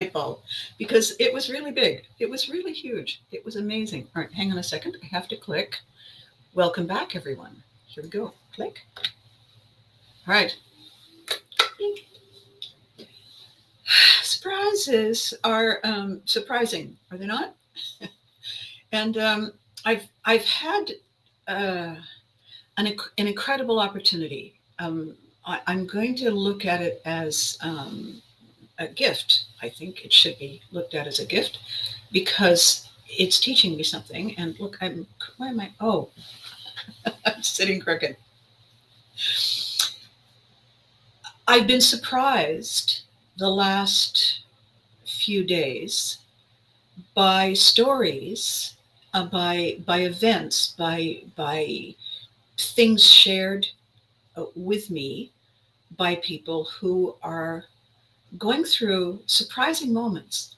bulb because it was really big. It was really huge. It was amazing. All right, hang on a second. I have to click. Welcome back, everyone. Here we go. Click. All right. Surprises are surprising, are they not? And I've had uh, an incredible opportunity. I'm going to look at it as a gift. I think it should be looked at as a gift because it's teaching me something. And look, why am I? Oh, I'm sitting crooked. I've been surprised the last few days by stories, by events, by things shared with me by people who are going through surprising moments.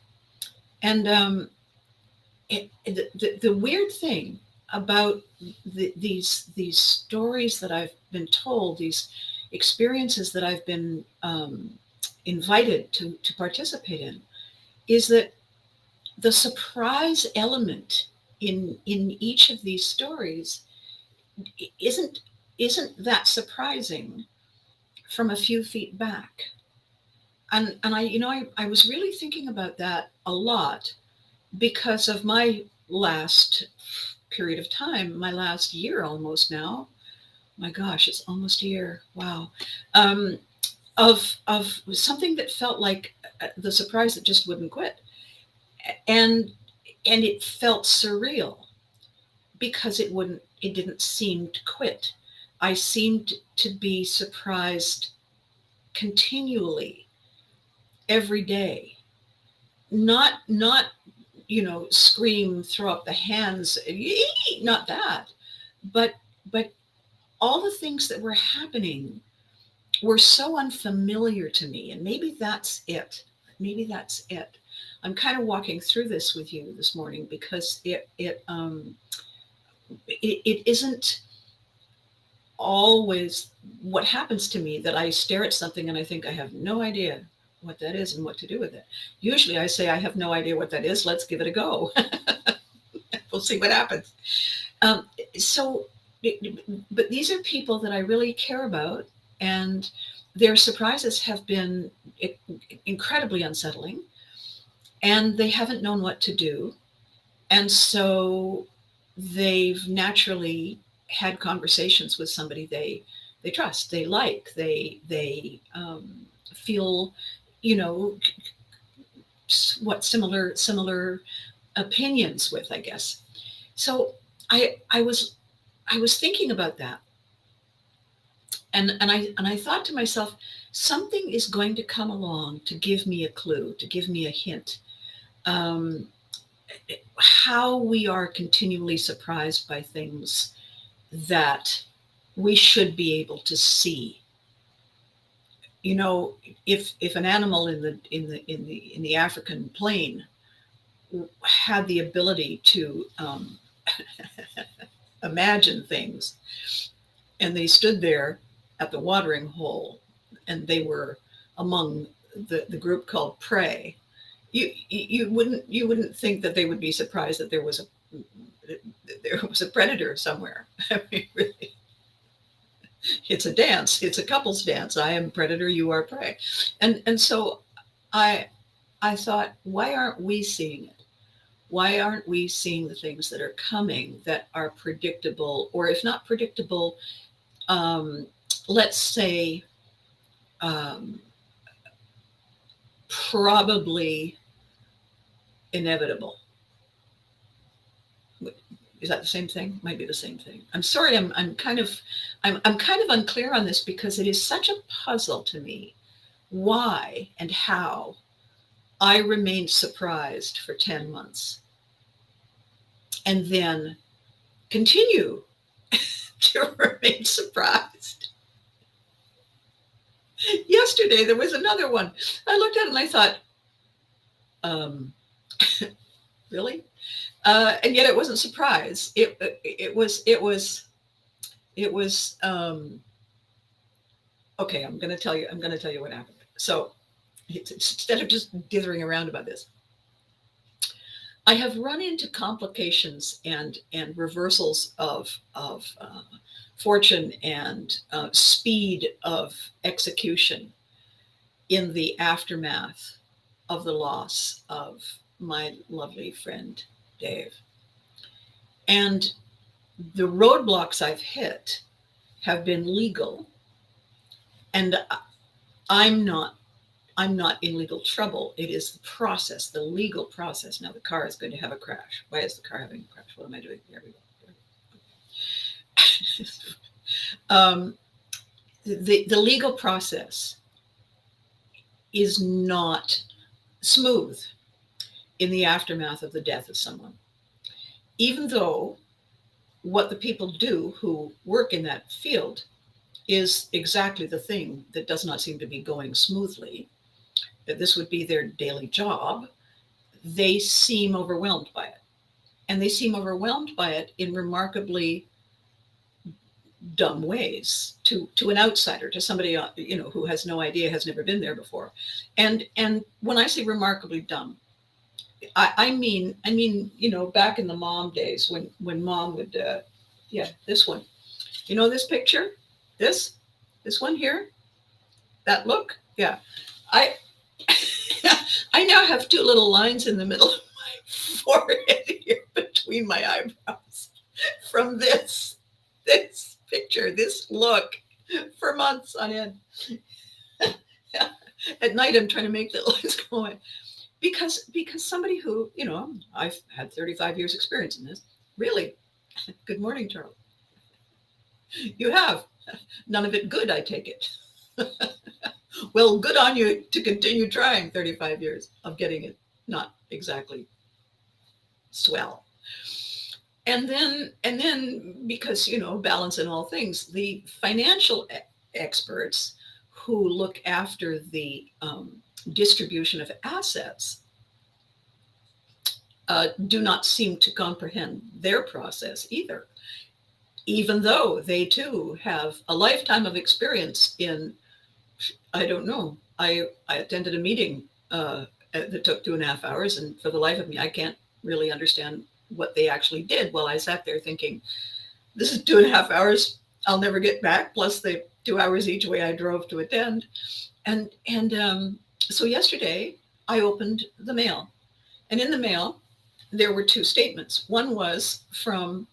And the weird thing about these stories that I've been told, these experiences that I've been invited to participate in, is that the surprise element in each of these stories isn't isn't that surprising from a few feet back. And I was really thinking about that a lot because of my last period of time, my last year almost now. My gosh, it's almost a year. Wow. Um, of something that felt like the surprise that just wouldn't quit, and and it felt surreal because it didn't seem to quit. I seemed to be surprised continually every day. Not scream, throw up the hands, not that, but but all the things that were happening were so unfamiliar to me, and maybe that's it. Maybe that's it. I'm kind of walking through this with you this morning because it isn't always what happens to me that I stare at something and I think I have no idea what that is and what to do with it. Usually I say, I have no idea what that is. Let's give it a go. We'll see what happens. Um, so, but these are people that I really care about, and their surprises have been incredibly unsettling, and they haven't known what to do. And so they've naturally had conversations with somebody they trust, they like, they feel, you know, what similar opinions with, I guess. So I I was I was thinking about that, and I thought to myself, something is going to come along to give me a clue, to give me a hint. Um, how we are continually surprised by things that we should be able to see. You know, if an animal in the African plain had the ability to imagine things, and they stood there at the watering hole, and they were among the group called prey, you wouldn't think that they would be surprised that there was a predator somewhere. I mean, really, it's a dance. It's a couple's dance. I am predator, you are prey, and so I I thought, why aren't we seeing it? Why aren't we seeing the things that are coming that are predictable, or if not predictable, um, let's say um, probably inevitable. Is that the same thing? Might be the same thing. I'm sorry. I'm kind of unclear on this because it is such a puzzle to me. Why and how I remained surprised for 10 months and then continue to remain surprised. Yesterday there was another one. I looked at it and I thought, um, really? And yet it wasn't surprise. It was okay. I'm going to tell you what happened. So instead of just dithering around about this. I have run into complications and reversals of fortune and speed of execution in the aftermath of the loss of my lovely friend Dave. And the roadblocks I've hit have been legal, and I'm not I'm not in legal trouble. It is the process, the legal process. Now the car is going to have a crash. Why is the car having a crash? What am I doing? There we go. The legal process is not smooth in the aftermath of the death of someone. Even though what the people do who work in that field is exactly the thing that does not seem to be going smoothly, that this would be their daily job, they seem overwhelmed by it. And they seem overwhelmed by it in remarkably dumb ways to an outsider, to somebody who has no idea, has never been there before. And when I say remarkably dumb, I mean back in the mom days when mom would this one, this picture, this one here, that look, yeah, I I now have two little lines in the middle of my forehead here between my eyebrows from this picture, this look, for months on end. At night, I'm trying to make the lines go away because somebody who, I've had 35 years experience in this. Really, good morning, Charles. You have none of it good, I take it. Well, good on you to continue trying 35 years of getting it not exactly swell. And then because, balance in all things, the financial experts who look after the distribution of assets do not seem to comprehend their process either, even though they too have a lifetime of experience in, I don't know. I attended a meeting that took 2.5 hours, and for the life of me, I can't really understand what they actually did. While I sat there thinking, this is 2.5 hours I'll never get back, plus the 2 hours each way I drove to attend. And so yesterday I opened the mail, and in the mail there were two statements. One was from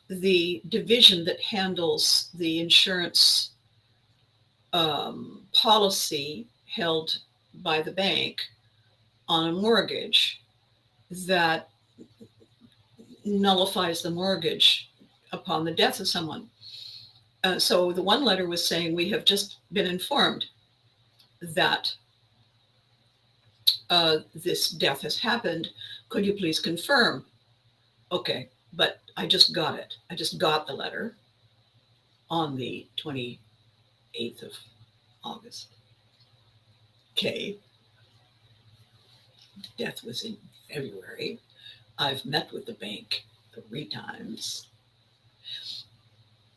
the division that handles the insurance policy held by the bank on a mortgage that nullifies the mortgage upon the death of someone. So the one letter was saying, we have just been informed that this death has happened. Could you please confirm? Okay, but I just got it. I just got the letter on the 28th of August. Okay. Death was in February. I've met with the bank 3 times.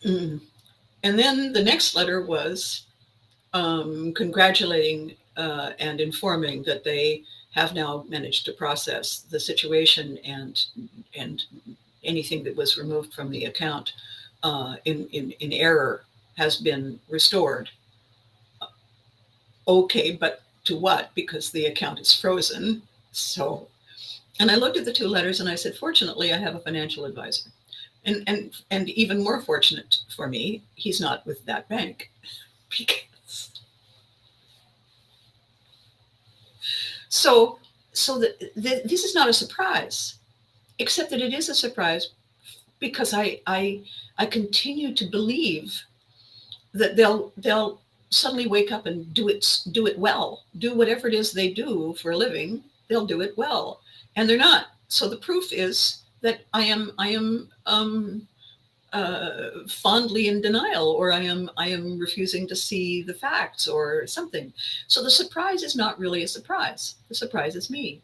And then the next letter was congratulating and informing that they have now managed to process the situation, and anything that was removed from the account in error has been restored. Okay, but to what? Because the account is frozen. So, and I looked at the 2 letters and I said, fortunately, I have a financial advisor. And even more fortunate for me, he's not with that bank. Because so this is not a surprise, except that it is a surprise because I continue to believe that they'll suddenly wake up and do it well, do whatever it is they do for a living. They'll do it well, and they're not. So the proof is that I am fondly in denial, or I am refusing to see the facts or something. So the surprise is not really a surprise. The surprise is me.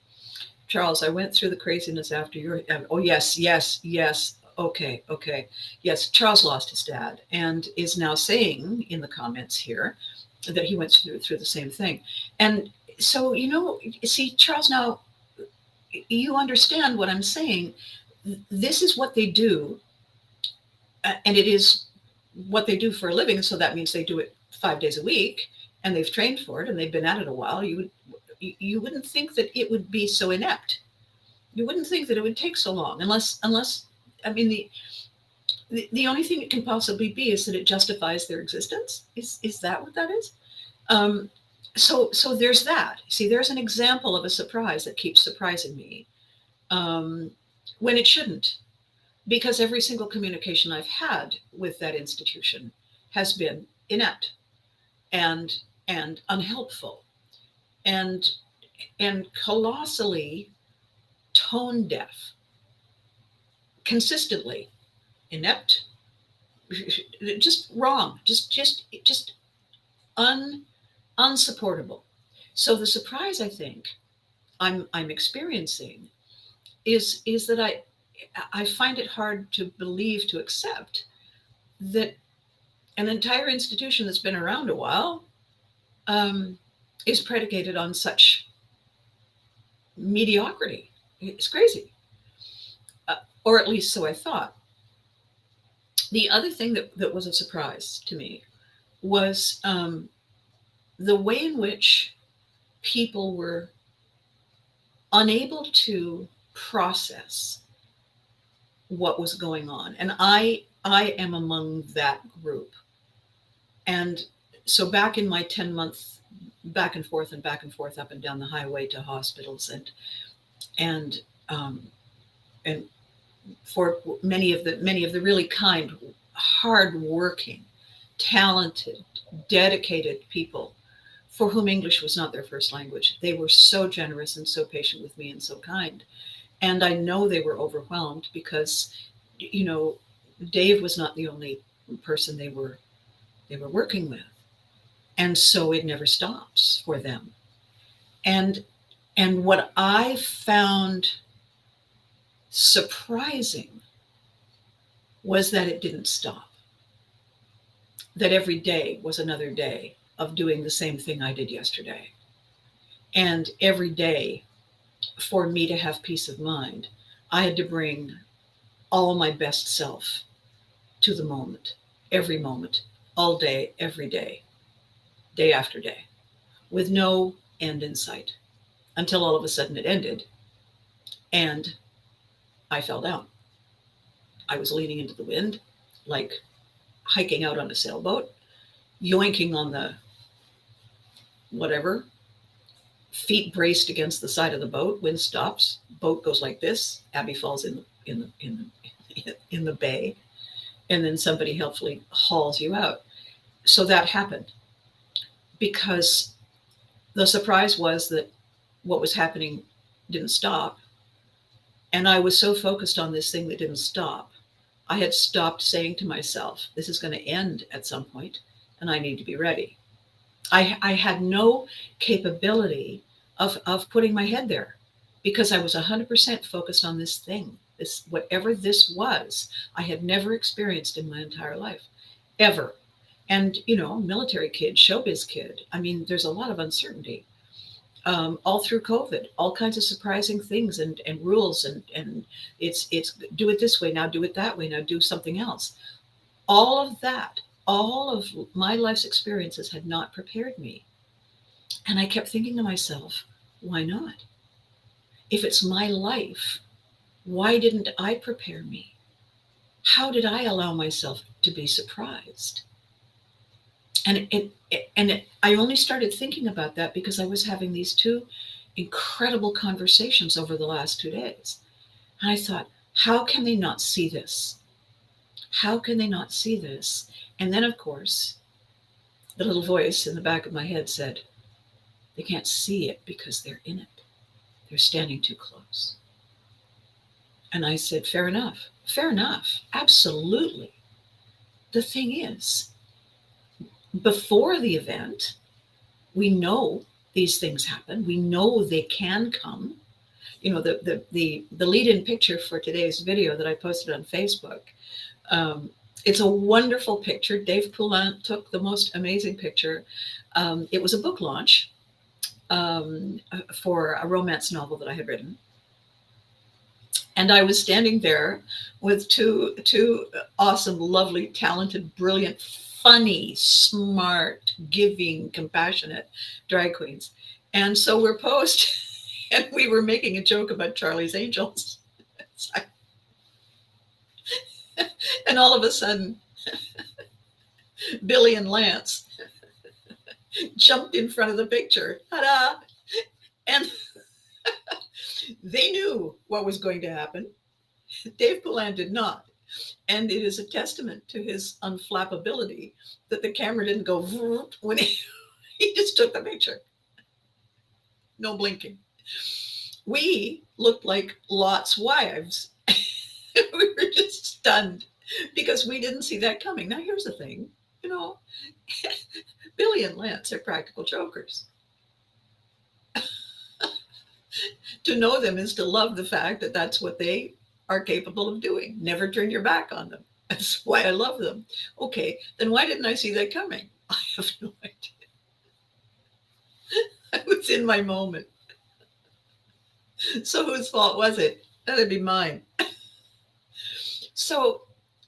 Charles, I went through the craziness after your. Oh yes. Okay. Yes, Charles lost his dad and is now saying in the comments here that he went through the same thing. And So, see, Charles, now you understand what I'm saying. This is what they do, and it is what they do for a living. So that means they do it 5 days a week, and they've trained for it, and they've been at it a while. You wouldn't think that it would be so inept. You wouldn't think that it would take so long, unless I mean the only thing it can possibly be is that it justifies their existence. Is that what that is? Um, so there's that. See, there's an example of a surprise that keeps surprising me, um, when it shouldn't, because every single communication I've had with that institution has been inept and unhelpful and colossally tone deaf, consistently inept, just wrong, just unsupportable. So the surprise I think I'm experiencing is that I find it hard to believe, to accept that an entire institution that's been around a while, um, is predicated on such mediocrity. It's crazy, or at least so I thought. The other thing that was a surprise to me was, the way in which people were unable to process what was going on, and I am among that group. And so back in my 10-month back and forth and back and forth up and down the highway to hospitals, and um, and for many of the really kind, hardworking, talented, dedicated people for whom English was not their first language. They were so generous and so patient with me and so kind. And I know they were overwhelmed because, you know, Dave was not the only person they were working with. And so it never stops for them. And what I found surprising was that it didn't stop. That every day was another day of doing the same thing I did yesterday. And every day, for me to have peace of mind, I had to bring all my best self to the moment, all day, every day, day after day, with no end in sight, until all of a sudden it ended and I fell down. I was leaning into the wind, like hiking out on a sailboat, yoinking on the whatever, feet braced against the side of the boat. Wind stops, boat goes like this. Abby falls in the bay, and then somebody helpfully hauls you out. So that happened because the surprise was that what was happening didn't stop, and I was so focused on this thing that didn't stop. I had stopped saying to myself, "This is going to end at some point, and I need to be ready." I had no capability of putting my head there because I was 100% focused on this thing, this whatever this was. I had never experienced in my entire life, ever. And military kid, showbiz kid. I mean, there's a lot of uncertainty, all through COVID, all kinds of surprising things and rules, and it's do it this way now, do it that way now, do something else. All of that, all of my life's experiences had not prepared me. And I kept thinking to myself, why not? If it's my life, why didn't I prepare me? How did I allow myself to be surprised? I only started thinking about that because I was having these two incredible conversations over the last 2 days. And I thought, how can they not see this? How can they not see this? And then, of course, the little voice in the back of my head said, they can't see it because they're in it. They're standing too close. And I said, fair enough, absolutely. The thing is, before the event, we know these things happen. We know they can come. The lead-in picture for today's video that I posted on Facebook, it's a wonderful picture. Dave Poulin took the most amazing picture. It was a book launch, for a romance novel that I had written. And I was standing there with two awesome, lovely, talented, brilliant, funny, smart, giving, compassionate drag queens. And so we're posed, and we were making a joke about Charlie's Angels. And all of a sudden, Billy and Lance jumped in front of the picture. Ta-da! And they knew what was going to happen. Dave Poulin did not. And it is a testament to his unflappability that the camera didn't go when he just took the picture. No blinking. We looked like Lot's wives. We were just stunned because we didn't see that coming. Now, here's the thing, Billy and Lance are practical jokers. To know them is to love the fact that that's what they are capable of doing. Never turn your back on them. That's why I love them. Okay, then why didn't I see that coming? I have no idea. I was in my moment. So whose fault was it? That'd be mine. So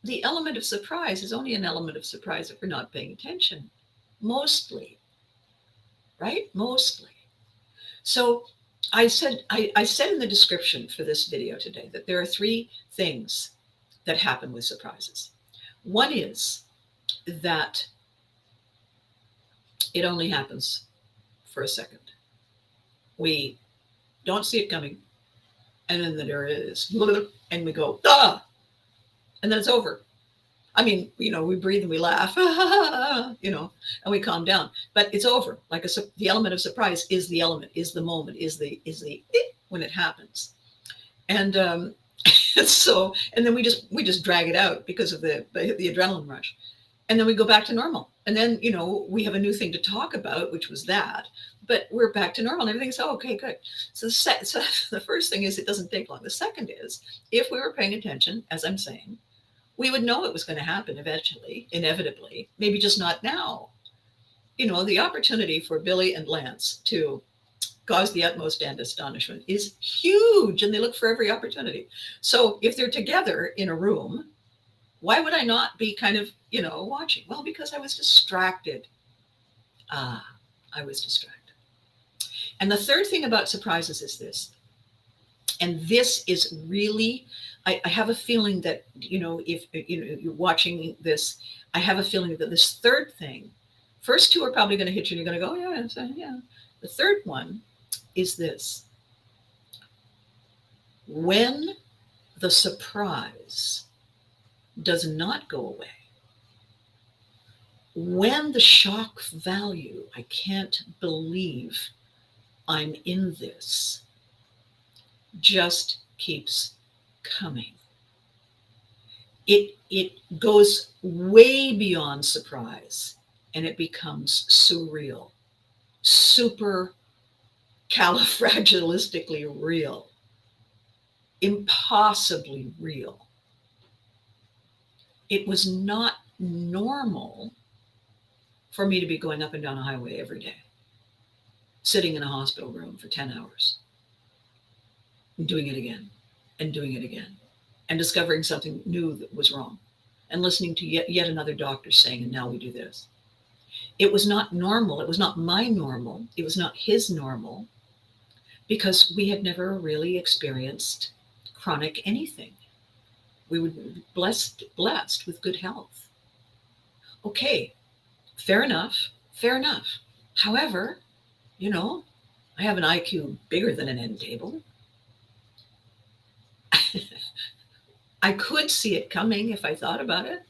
the element of surprise is only an element of surprise if we're not paying attention. Mostly. Right? Mostly. So I said in the description for this video today that there are three things that happen with surprises. One is that it only happens for a second. We don't see it coming, and then there it is, and we go, ah, and then it's over. I mean, we breathe and we laugh, and we calm down, but it's over. Like the element of surprise is the element, is the moment, is the when it happens, and so, and then we just drag it out because of the adrenaline rush, and then we go back to normal, and then we have a new thing to talk about, which was that, but we're back to normal, and everything's okay, good. So the first thing is it doesn't take long. The second is if we were paying attention, as I'm saying, we would know it was going to happen eventually, inevitably, maybe just not now. The opportunity for Billy and Lance to cause the utmost and astonishment is huge, and they look for every opportunity. So if they're together in a room, why would I not be kind of, watching? Well, because I was distracted. I was distracted. And the third thing about surprises is this, and this is really, I have a feeling that, if you're watching this, I have a feeling that this third thing, first two are probably going to hit you and you're going to go, yeah. The third one is this. When the surprise does not go away, when the shock value, I can't believe I'm in this, just keeps coming. It goes way beyond surprise, and it becomes surreal, super califragilistically real, impossibly real. It was not normal for me to be going up and down a highway every day, sitting in a hospital room for 10 hours, and doing it again, and doing it again, and discovering something new that was wrong, and listening to yet another doctor saying, and now we do this. It was not normal. It was not my normal. It was not his normal, because we had never really experienced chronic anything. We were blessed with good health. Okay, fair enough. However, I have an IQ bigger than an end table. I could see it coming if I thought about it.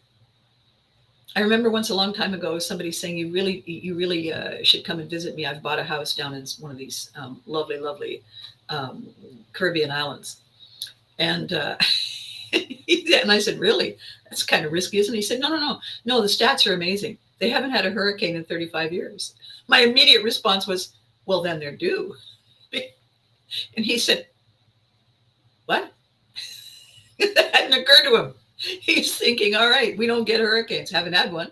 I remember once a long time ago, somebody saying, you really should come and visit me. I've bought a house down in one of these lovely Caribbean islands. And and I said, really? That's kind of risky, isn't it? He said, no, the stats are amazing. They haven't had a hurricane in 35 years. My immediate response was, well, then they're due. And he said, what? That hadn't occurred to him. He's thinking, all right, we don't get hurricanes. Haven't had one.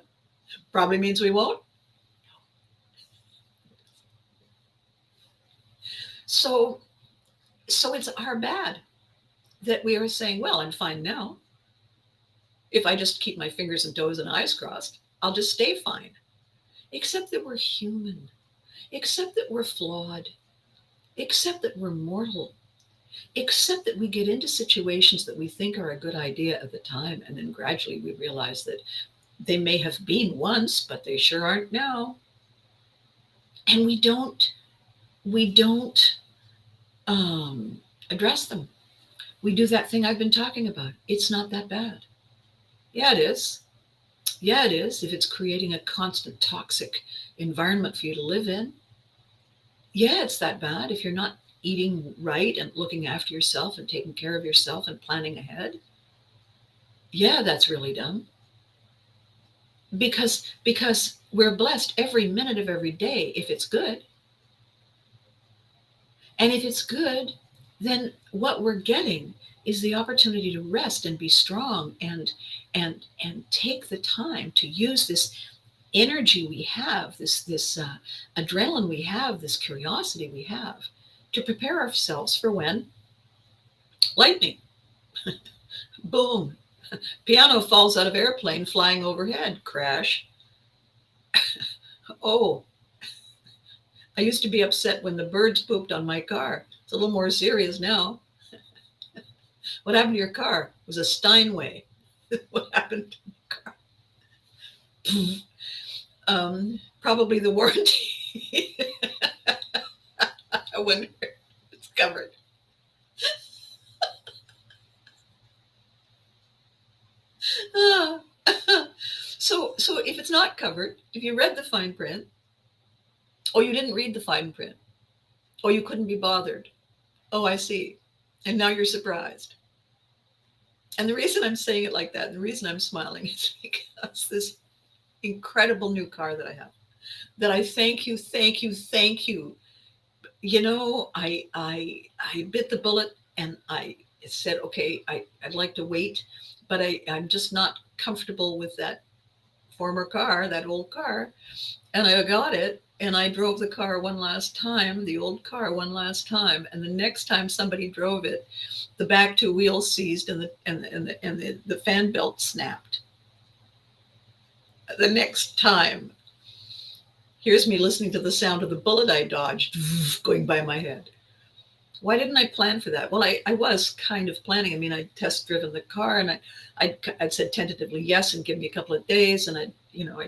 Probably means we won't. So, so it's our bad that we are saying, well, I'm fine now. If I just keep my fingers and toes and eyes crossed, I'll just stay fine. Except that we're human, except that we're flawed, except that we're mortal, except that we get into situations that we think are a good idea at the time, and then gradually we realize that they may have been once, but they sure aren't now. And we don't address them. We do that thing I've been talking about. It's not that bad. Yeah, it is. Yeah, it is. If it's creating a constant toxic environment for you to live in, yeah, it's that bad. If you're not eating right and looking after yourself and taking care of yourself and planning ahead, yeah, that's really dumb. Because we're blessed every minute of every day if it's good. And if it's good, then what we're getting is the opportunity to rest and be strong and take the time to use this energy we have, this adrenaline we have, this curiosity we have, to prepare ourselves for when lightning, boom, piano falls out of airplane flying overhead, crash. Oh, I used to be upset when the birds pooped on my car. It's a little more serious now. What happened to your car? It was a Steinway. What happened to the car? Probably the warranty when it's covered. Ah. So if it's not covered, if you read the fine print, or you didn't read the fine print, or you couldn't be bothered, oh, I see. And now you're surprised. And the reason I'm saying it like that, and the reason I'm smiling is because this incredible new car that I have, that I thank you, thank you, thank you. You know, I bit the bullet and I said, okay, I'd like to wait, but I'm just not comfortable with that former car, that old car. And I got it and I drove the car one last time, the old car one last time. And the next time somebody drove it, the back two wheels seized and the fan belt snapped. The next time, here's me listening to the sound of the bullet I dodged going by my head. Why didn't I plan for that? Well, I was kind of planning. I mean, I'd test driven the car and I'd said tentatively yes and give me a couple of days. And I'd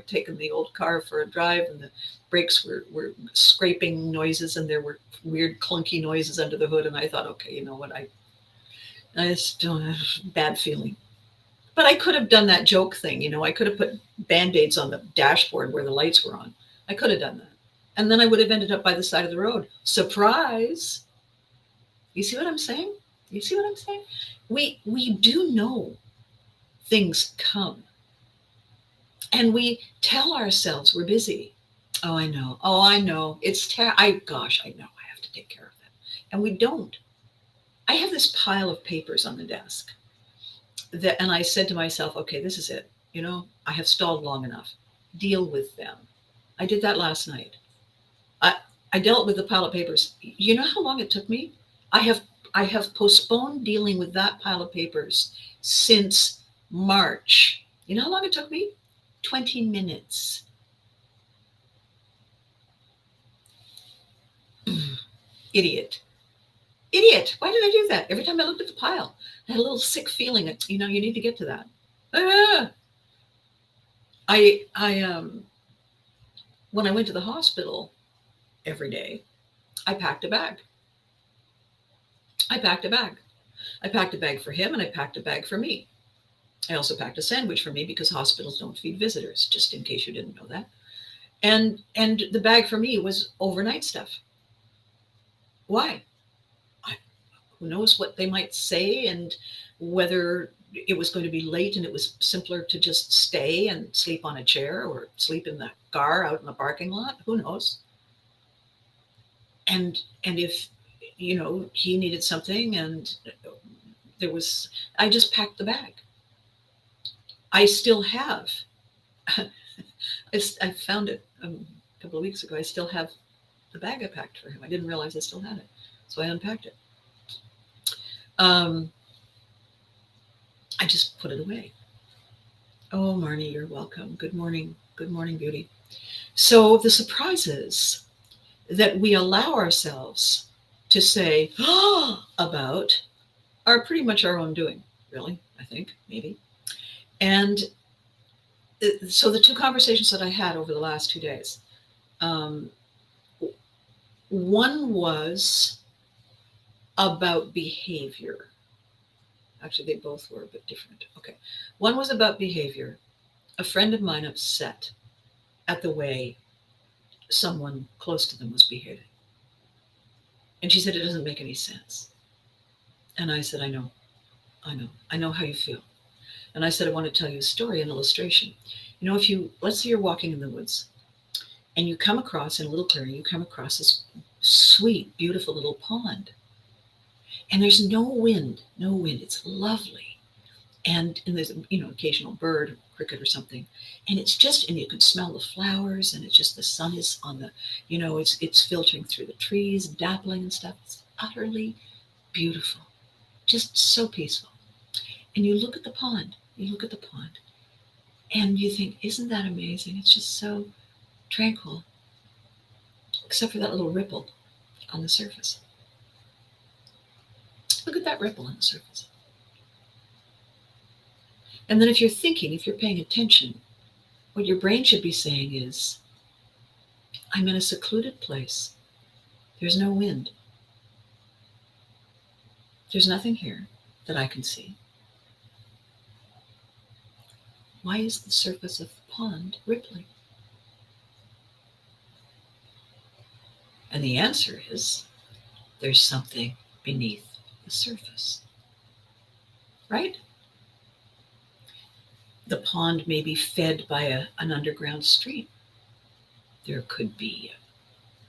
taken the old car for a drive and the brakes were scraping noises and there were weird clunky noises under the hood. And I thought, okay, you know what? I just don't have a bad feeling. But I could have done that joke thing. I could have put Band-Aids on the dashboard where the lights were on. I could have done that. And then I would have ended up by the side of the road. Surprise. You see what I'm saying? You see what I'm saying? We do know things come. And we tell ourselves we're busy. Oh, I know. Oh, I know. Gosh, I know. I have to take care of that. And we don't. I have this pile of papers on the desk and I said to myself, okay, this is it. I have stalled long enough. Deal with them. I did that last night. I, I dealt with the pile of papers. You know how long it took me? I have postponed dealing with that pile of papers since March. You know how long it took me? 20 minutes. Idiot. Idiot. Why did I do that? Every time I looked at the pile, I had a little sick feeling that, you need to get to that. I when I went to the hospital every day, I packed a bag. I packed a bag. I packed a bag for him and I packed a bag for me. I also packed a sandwich for me because hospitals don't feed visitors, just in case you didn't know that. And the bag for me was overnight stuff. Why? Who knows what they might say and whether it was going to be late and it was simpler to just stay and sleep on a chair or sleep in the car out in the parking lot. Who knows? And if he needed something and I just packed the bag. I still have. I found it a couple of weeks ago. I still have the bag I packed for him. I didn't realize I still had it. So I unpacked it. Um, I just put it away. Oh, Marnie, you're welcome. Good morning. Good morning, beauty. So the surprises that we allow ourselves to say about are pretty much our own doing, really, I think, maybe. And so the two conversations that I had over the last 2 days, um, one was about behavior. Actually, they both were a bit different. Okay. One was about behavior. A friend of mine upset at the way someone close to them was behaving. And she said, it doesn't make any sense. And I said, I know how you feel. And I said, I want to tell you a story, an illustration. You know, if you, let's say you're walking in the woods and you come across, in a little clearing, you come across this sweet, beautiful little pond. And there's no wind, no wind. It's lovely. And there's, occasional bird, or cricket or something. And it's just, and you can smell the flowers, and it's just the sun is on the, it's filtering through the trees, dappling and stuff. It's utterly beautiful, just so peaceful. And you look at the pond, and you think, isn't that amazing? It's just so tranquil, except for that little ripple on the surface. Look at that ripple on the surface. And then if you're thinking, if you're paying attention, what your brain should be saying is, I'm in a secluded place. There's no wind. There's nothing here that I can see. Why is the surface of the pond rippling? And the answer is, there's something beneath the surface. Right? The pond may be fed by an underground stream. There could be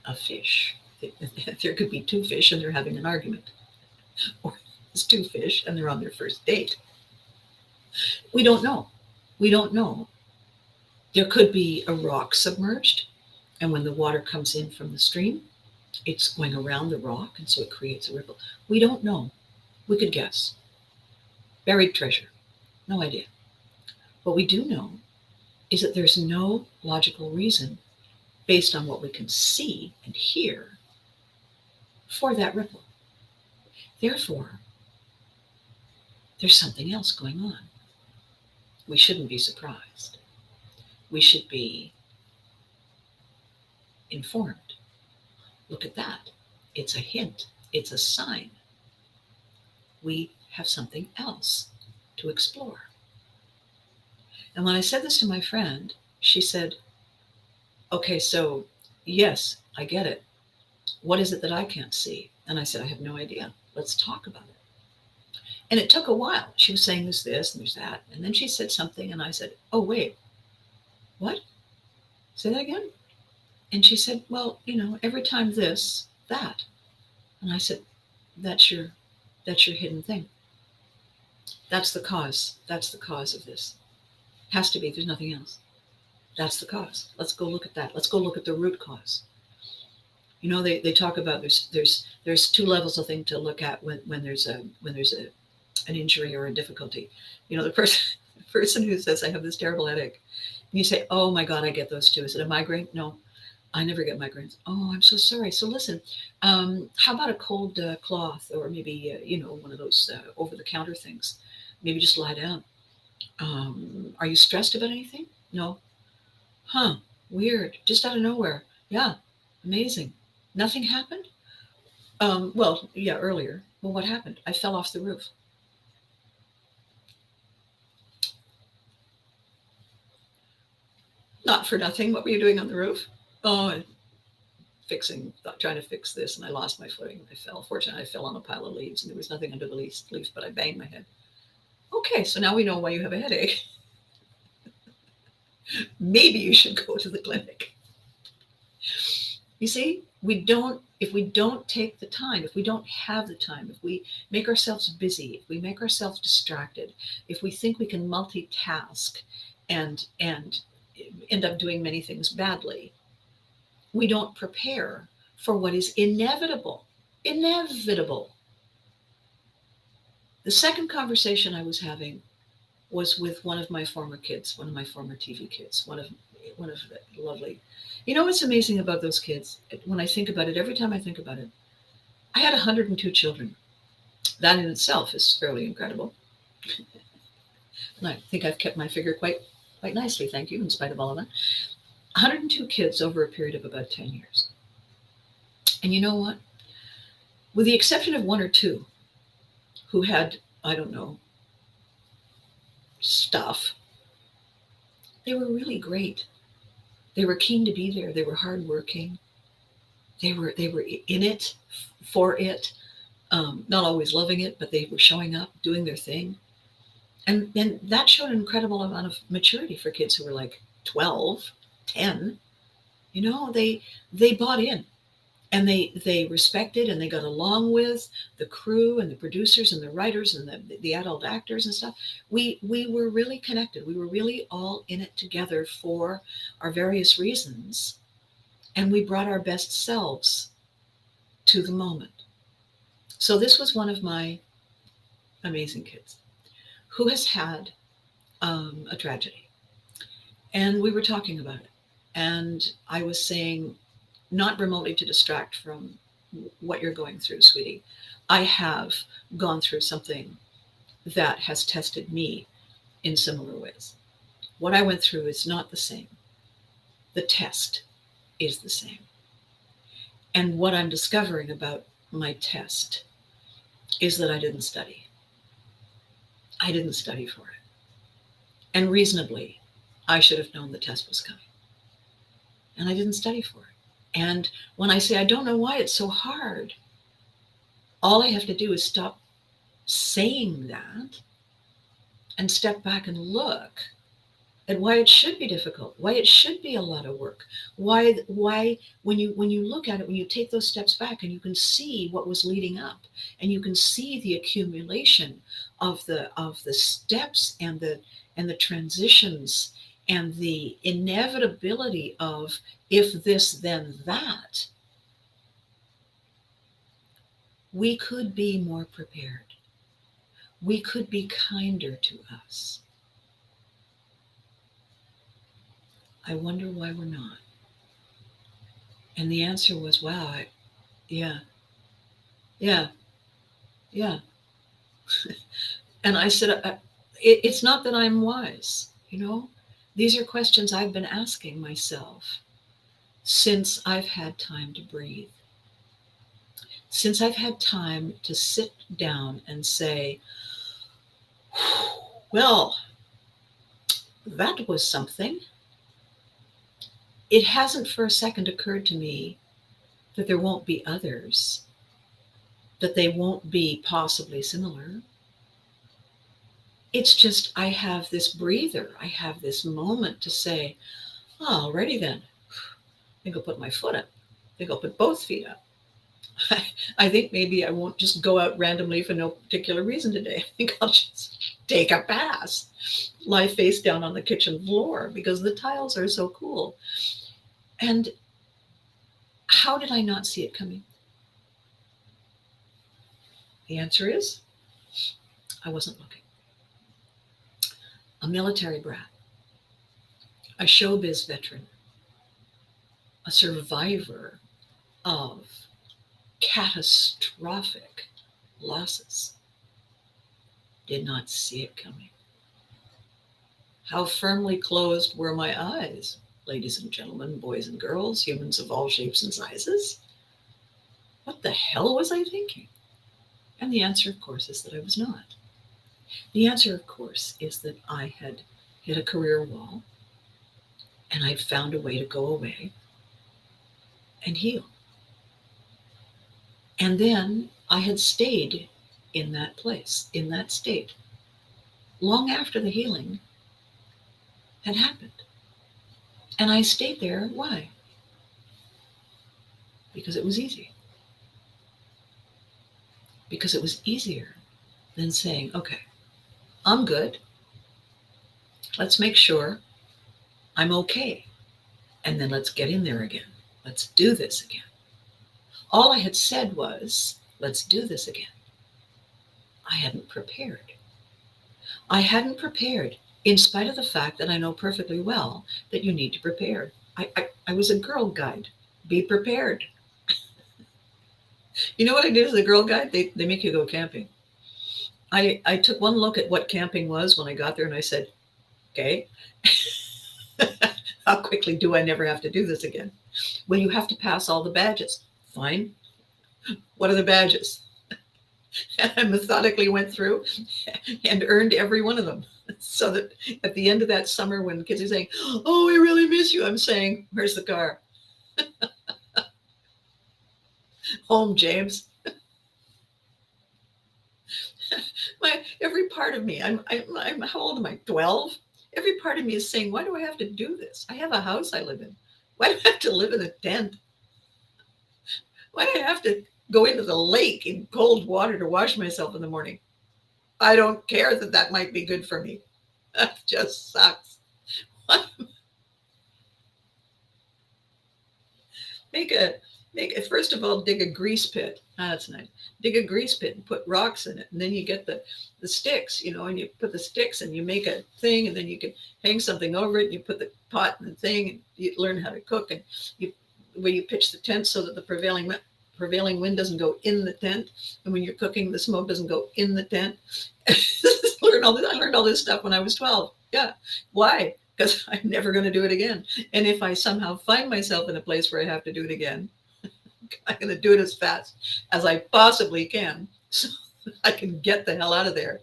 a fish. There could be two fish and they're having an argument. Or there's two fish and they're on their first date. We don't know. We don't know. There could be a rock submerged, and when the water comes in from the stream, it's going around the rock, and so it creates a ripple. We don't know. We could guess. Buried treasure. No idea. What we do know is that there's no logical reason, based on what we can see and hear, for that ripple. Therefore, there's something else going on. We shouldn't be surprised. We should be informed. Look at that. It's a hint. It's a sign. We have something else to explore. And when I said this to my friend, she said, okay, so yes, I get it. What is it that I can't see? And I said, I have no idea. Let's talk about it. And it took a while. She was saying there's this and there's that. And then she said something and I said, oh, wait, what? Say that again? And she said, well, every time this, that. And I said, that's your hidden thing. That's the cause. That's the cause of this. Has to be. There's nothing else. That's the cause. Let's go look at that. Let's go look at the root cause. They talk about there's two levels of thing to look at when there's an injury or a difficulty. The person who says I have this terrible headache, and you say, oh my God, I get those too. Is it a migraine? No, I never get migraines. Oh, I'm so sorry. So listen, how about a cold cloth, or maybe one of those over-the-counter things? Maybe just lie down. Are you stressed about anything? No. Huh? Weird. Just out of nowhere. Yeah. Amazing. Nothing happened? Well, yeah, earlier. Well, what happened? I fell off the roof. Not for nothing. What were you doing on the roof? Oh, trying to fix this, and I lost my footing. I fell. Fortunately, I fell on a pile of leaves, and there was nothing under the leaves, but I banged my head. Okay, so now we know why you have a headache. Maybe you should go to the clinic. You see, if we don't take the time, if we don't have the time, if we make ourselves busy, if we make ourselves distracted, if we think we can multitask and end up doing many things badly, we don't prepare for what is inevitable. Inevitable. The second conversation I was having was with one of my former kids, one of my former TV kids, one of the lovely. You know what's amazing about those kids? When I think about it, every time I think about it, I had 102 children. That in itself is fairly incredible. And I think I've kept my figure quite nicely, thank you, in spite of all of that. 102 kids over a period of about 10 years. And you know what? With the exception of one or two who had, I don't know, stuff, they were really great. They were keen to be there. They were hardworking. They were in it for it, not always loving it, but they were showing up, doing their thing, and that showed an incredible amount of maturity for kids who were like 12, 10. You know, they bought in, and they respected, and they got along with the crew and the producers and the writers and the adult actors and stuff. We were really connected. We were really all in it together for our various reasons, and we brought our best selves to the moment. So this was one of my amazing kids who has had a tragedy, and we were talking about it, and I was saying, not remotely to distract from what you're going through, sweetie, I have gone through something that has tested me in similar ways. What I went through is not the same. The test is the same. And what I'm discovering about my test is that I didn't study. I didn't study for it. And reasonably, I should have known the test was coming. And I didn't study for it. And when I say I don't know why it's so hard, all I have to do is stop saying that and step back and look at why it should be difficult, why it should be a lot of work, why when you look at it, when you take those steps back and you can see what was leading up, and you can see the accumulation of the steps and the transitions and the inevitability of if this then that, we could be more prepared. We could be kinder to us. I wonder why we're not. And the answer was, wow, yeah, yeah, yeah. And I said, it's not that I'm wise, you know? These are questions I've been asking myself since I've had time to breathe. Since I've had time to sit down and say, well, that was something. It hasn't for a second occurred to me that there won't be others, that they won't be possibly similar. It's just I have this breather. I have this moment to say, oh, alrighty then. I think I'll put my foot up. I think I'll put both feet up. I think maybe I won't just go out randomly for no particular reason today. I think I'll just take a pass, lie face down on the kitchen floor because the tiles are so cool. And how did I not see it coming? The answer is, I wasn't looking. A military brat, a showbiz veteran, a survivor of catastrophic losses, did not see it coming. How firmly closed were my eyes, ladies and gentlemen, boys and girls, humans of all shapes and sizes? What the hell was I thinking? And the answer, of course, is that I was not. The answer, of course, is that I had hit a career wall, and I'd found a way to go away and heal. And then I had stayed in that place, in that state, long after the healing had happened. And I stayed there. Why? Because it was easy. Because it was easier than saying, okay, I'm good. Let's make sure I'm okay. And then let's get in there again. Let's do this again. All I had said was, Let's do this again. I hadn't prepared. I hadn't prepared, in spite of the fact that I know perfectly well that you need to prepare. I was a girl guide. Be prepared. You know what I did as a girl guide? They make you go camping. I took one look at what camping was when I got there and I said, okay, how quickly do I never have to do this again? Well, you have to pass all the badges. Fine. What are the badges? And I methodically went through and earned every one of them. So that at the end of that summer, when kids are saying, oh, we really miss you, I'm saying, where's the car? Home, James. Every part of me, I'm how old am I? 12? Every part of me is saying, why do I have to do this? I have a house I live in. Why do I have to live in a tent? Why do I have to go into the lake in cold water to wash myself in the morning? I don't care that might be good for me. That just sucks. Make a first of all, dig a grease pit. That's nice. Dig a grease pit and put rocks in it, and then you get the sticks, and you put the sticks and you make a thing, and then you can hang something over it. And you put the pot in the thing, and you learn how to cook, and where you pitch the tent so that the prevailing wind doesn't go in the tent, and when you're cooking, the smoke doesn't go in the tent. I learned all this stuff when I was 12. Yeah, why? Because I'm never going to do it again. And if I somehow find myself in a place where I have to do it again, I'm going to do it as fast as I possibly can so I can get the hell out of there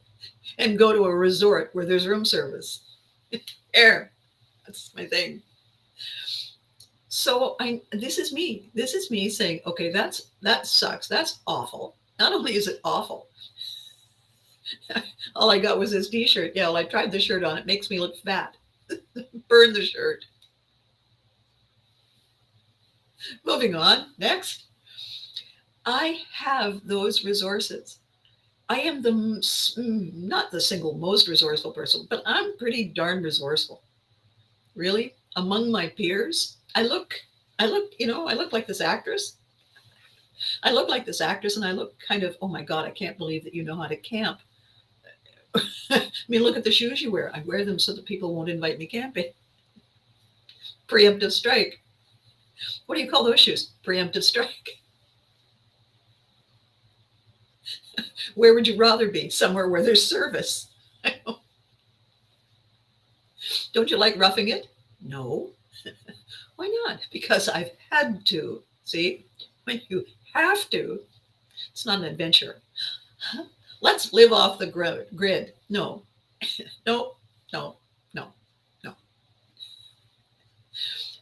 and go to a resort where there's room service. Air. That's my thing. So this is me. This is me saying, okay, that sucks. That's awful. Not only is it awful, all I got was this t-shirt. Yeah, well, I tried the shirt on. It makes me look fat. Burn the shirt. Moving on. Next. I have those resources. I am not the single most resourceful person, but I'm pretty darn resourceful. Really? Among my peers, I look like this actress. I look like this actress and I look kind of, oh my God, I can't believe that you know how to camp. I mean, look at the shoes you wear. I wear them so that people won't invite me camping. Preemptive strike. What do you call those shoes? Preemptive strike. Where would you rather be? Somewhere where there's service. Don't you like roughing it? No. Why not? Because I've had to. See, when you have to, it's not an adventure. Let's live off the grid. No, no, no, no, no.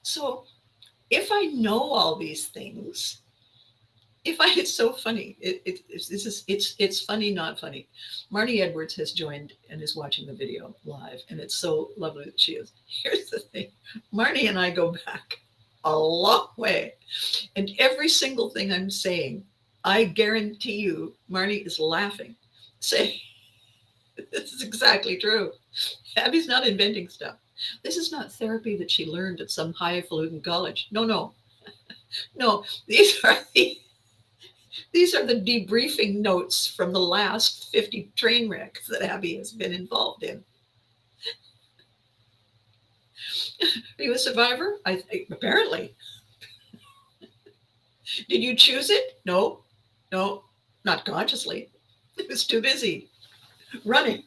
So if I know all these things, it's so funny. It's funny, not funny. Marnie Edwards has joined and is watching the video live, and it's so lovely that she is. Here's the thing. Marnie and I go back a long way. And every single thing I'm saying, I guarantee you, Marnie is laughing, saying, this is exactly true. Abby's not inventing stuff. This is not therapy that she learned at some highfalutin college. No, no. No, these are the debriefing notes from the last 50 train wrecks that Abby has been involved in. Are you a survivor? Apparently. Did you choose it? No, not consciously. It was too busy running.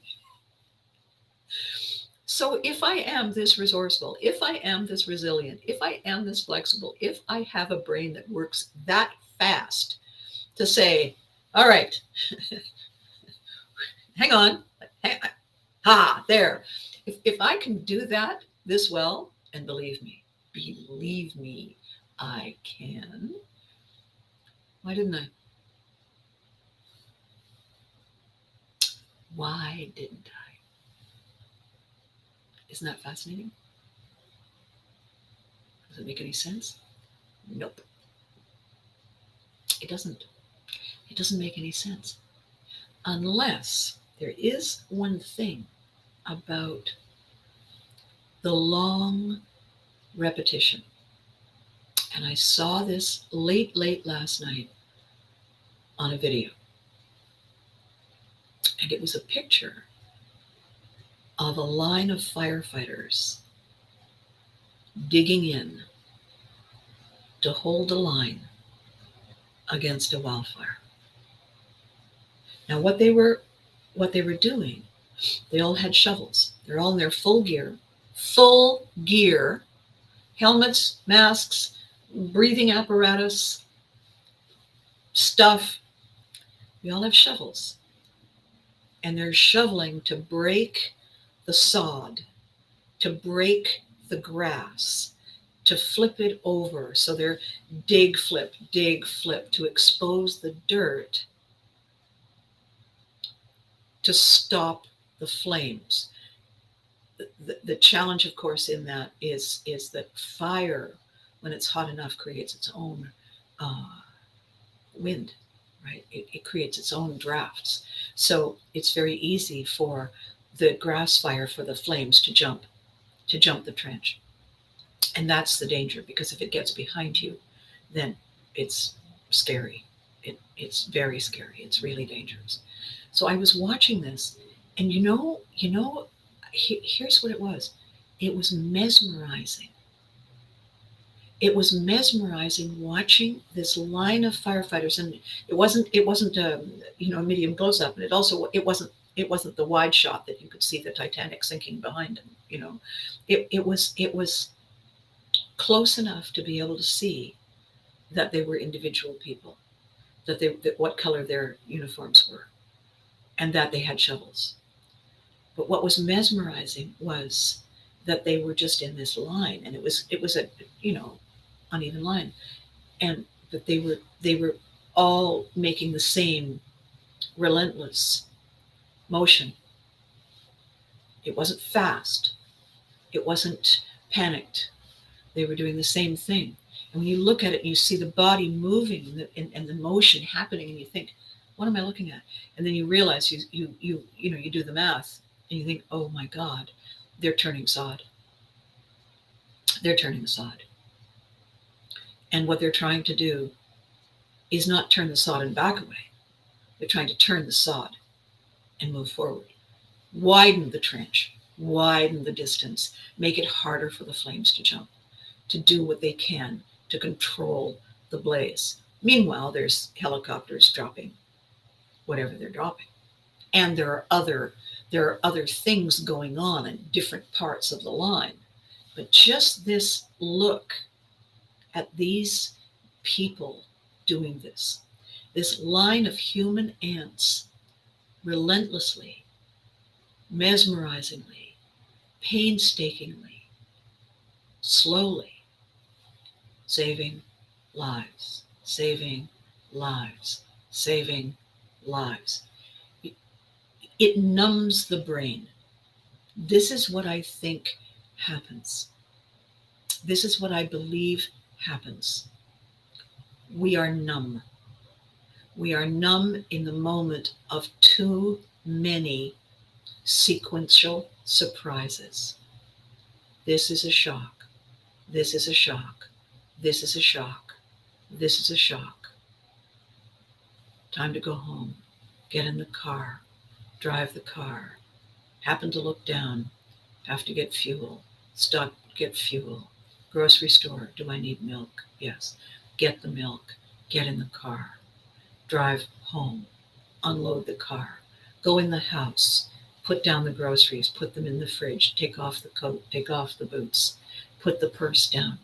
So if I am this resourceful, if I am this resilient, if I am this flexible, if I have a brain that works that fast to say, all right, hang on, there. If I can do that this well, and believe me, I can. Why didn't I? Why didn't I? Isn't that fascinating? Does it make any sense? Nope. It doesn't. It doesn't make any sense. Unless there is one thing about the long repetition. And I saw this late last night on a video. And it was a picture of a line of firefighters digging in to hold a line against a wildfire. Now, what they were doing, they all had shovels. They're all in their full gear, helmets, masks, breathing apparatus, stuff. We all have shovels. And they're shoveling to break the sod, to break the grass, to flip it over. So they're dig, flip, to expose the dirt, to stop the flames. The challenge, of course, in that is that fire, when it's hot enough, creates its own wind, right? It creates its own drafts. So it's very easy for the grass fire, for the flames to jump the trench. And that's the danger, because if it gets behind you, then it's scary. It's very scary. It's really dangerous. So I was watching this, and here's what it was. It was mesmerizing. It was mesmerizing watching this line of firefighters, and it wasn't a medium close up, and it wasn't the wide shot that you could see the Titanic sinking behind them. It was close enough to be able to see that they were individual people, that what color their uniforms were, and that they had shovels. But what was mesmerizing was that they were just in this line, and it was a uneven line, and that they were all making the same relentless motion. It wasn't fast. It wasn't panicked. They were doing the same thing. And when you look at it, you see the body moving and the motion happening, and you think, what am I looking at? And then you realize you do the math, and you think, oh my God, they're turning sod. They're turning the sod. And what they're trying to do is not turn the sod and back away. They're trying to turn the sod and move forward. Widen the trench, widen the distance, make it harder for the flames to jump, to do what they can to control the blaze. Meanwhile, there's helicopters dropping whatever they're dropping. And there are other things going on in different parts of the line. But just this look at these people doing this line of human ants, relentlessly, mesmerizingly, painstakingly, slowly, saving lives, saving lives, saving lives. It numbs the brain. This is what I think happens. This is what I believe happens. We are numb. We are numb in the moment of too many sequential surprises. This is a shock. This is a shock. This is a shock. This is a shock. Time to go home. Get in the car. Drive the car. Happen to look down. Have to get fuel. Stop, get fuel. Grocery store. Do I need milk? Yes. Get the milk. Get in the car. Drive home. Unload the car. Go in the house. Put down the groceries. Put them in the fridge. Take off the coat. Take off the boots. Put the purse down.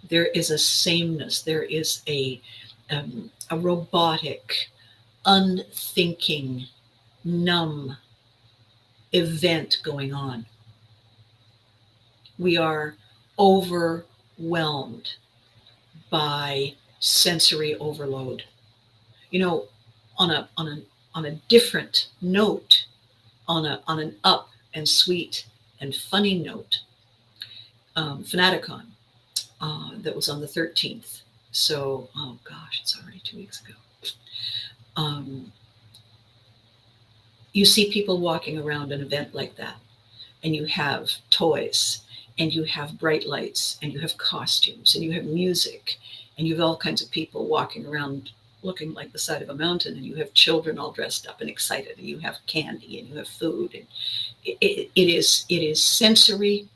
There is a sameness. There is a robotic, unthinking, numb event going on. We are overwhelmed by sensory overload. On a different note, on an up and sweet and funny note, Fanaticon, that was on the 13th. So, oh gosh, it's already 2 weeks ago. You see people walking around an event like that, and you have toys, and you have bright lights, and you have costumes, and you have music, and you have all kinds of people walking around looking like the side of a mountain, and you have children all dressed up and excited, and you have candy and you have food, and it is sensory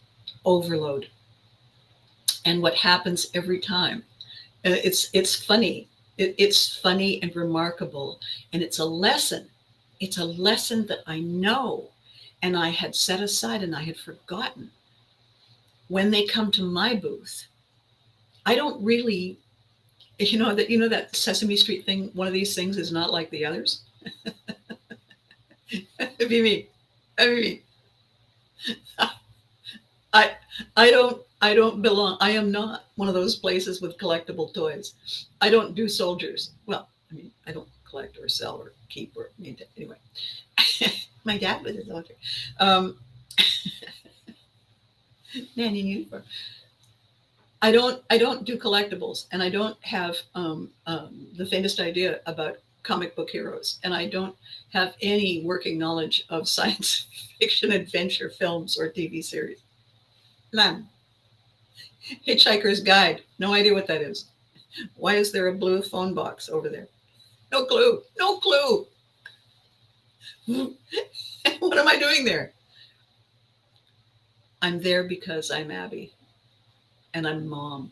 overload. And what happens every time, it's funny. It's funny and remarkable, and it's a lesson. It's a lesson that I know, and I had set aside and I had forgotten. When they come to my booth, I don't really, that Sesame Street thing. One of these things is not like the others. It'd be me. I mean, I I don't belong. I am not one of those places with collectible toys. I don't do soldiers. Well, I mean, I don't collect or sell or keep or maintain. Anyway, my dad was a soldier. Um, Man in uniform. I don't do collectibles, and I don't have the faintest idea about comic book heroes, and I don't have any working knowledge of science fiction adventure films or TV series. None. Hitchhiker's Guide. No idea what that is. Why is there a blue phone box over there? No clue. No clue. What am I doing there? I'm there because I'm Abby, and I'm mom,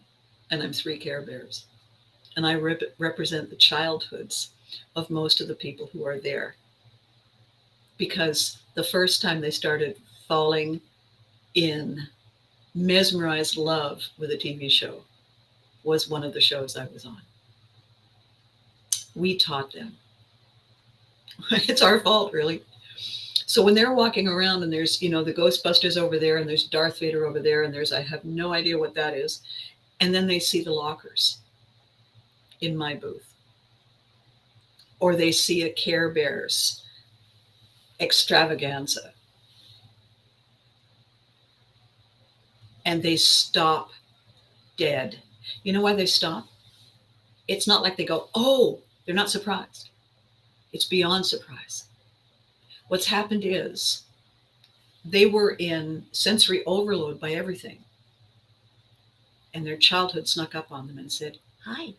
and I'm three Care Bears. And I represent the childhoods of most of the people who are there. Because the first time they started falling in mesmerized love with a TV show was one of the shows I was on. We taught them. It's our fault, really. So when they're walking around and there's, the Ghostbusters over there and there's Darth Vader over there and I have no idea what that is. And then they see the lockers in my booth. Or they see a Care Bears extravaganza. And they stop dead. You know why they stop? It's not like they go, oh, they're not surprised. It's beyond surprise. What's happened is they were in sensory overload by everything. And their childhood snuck up on them and said, hi.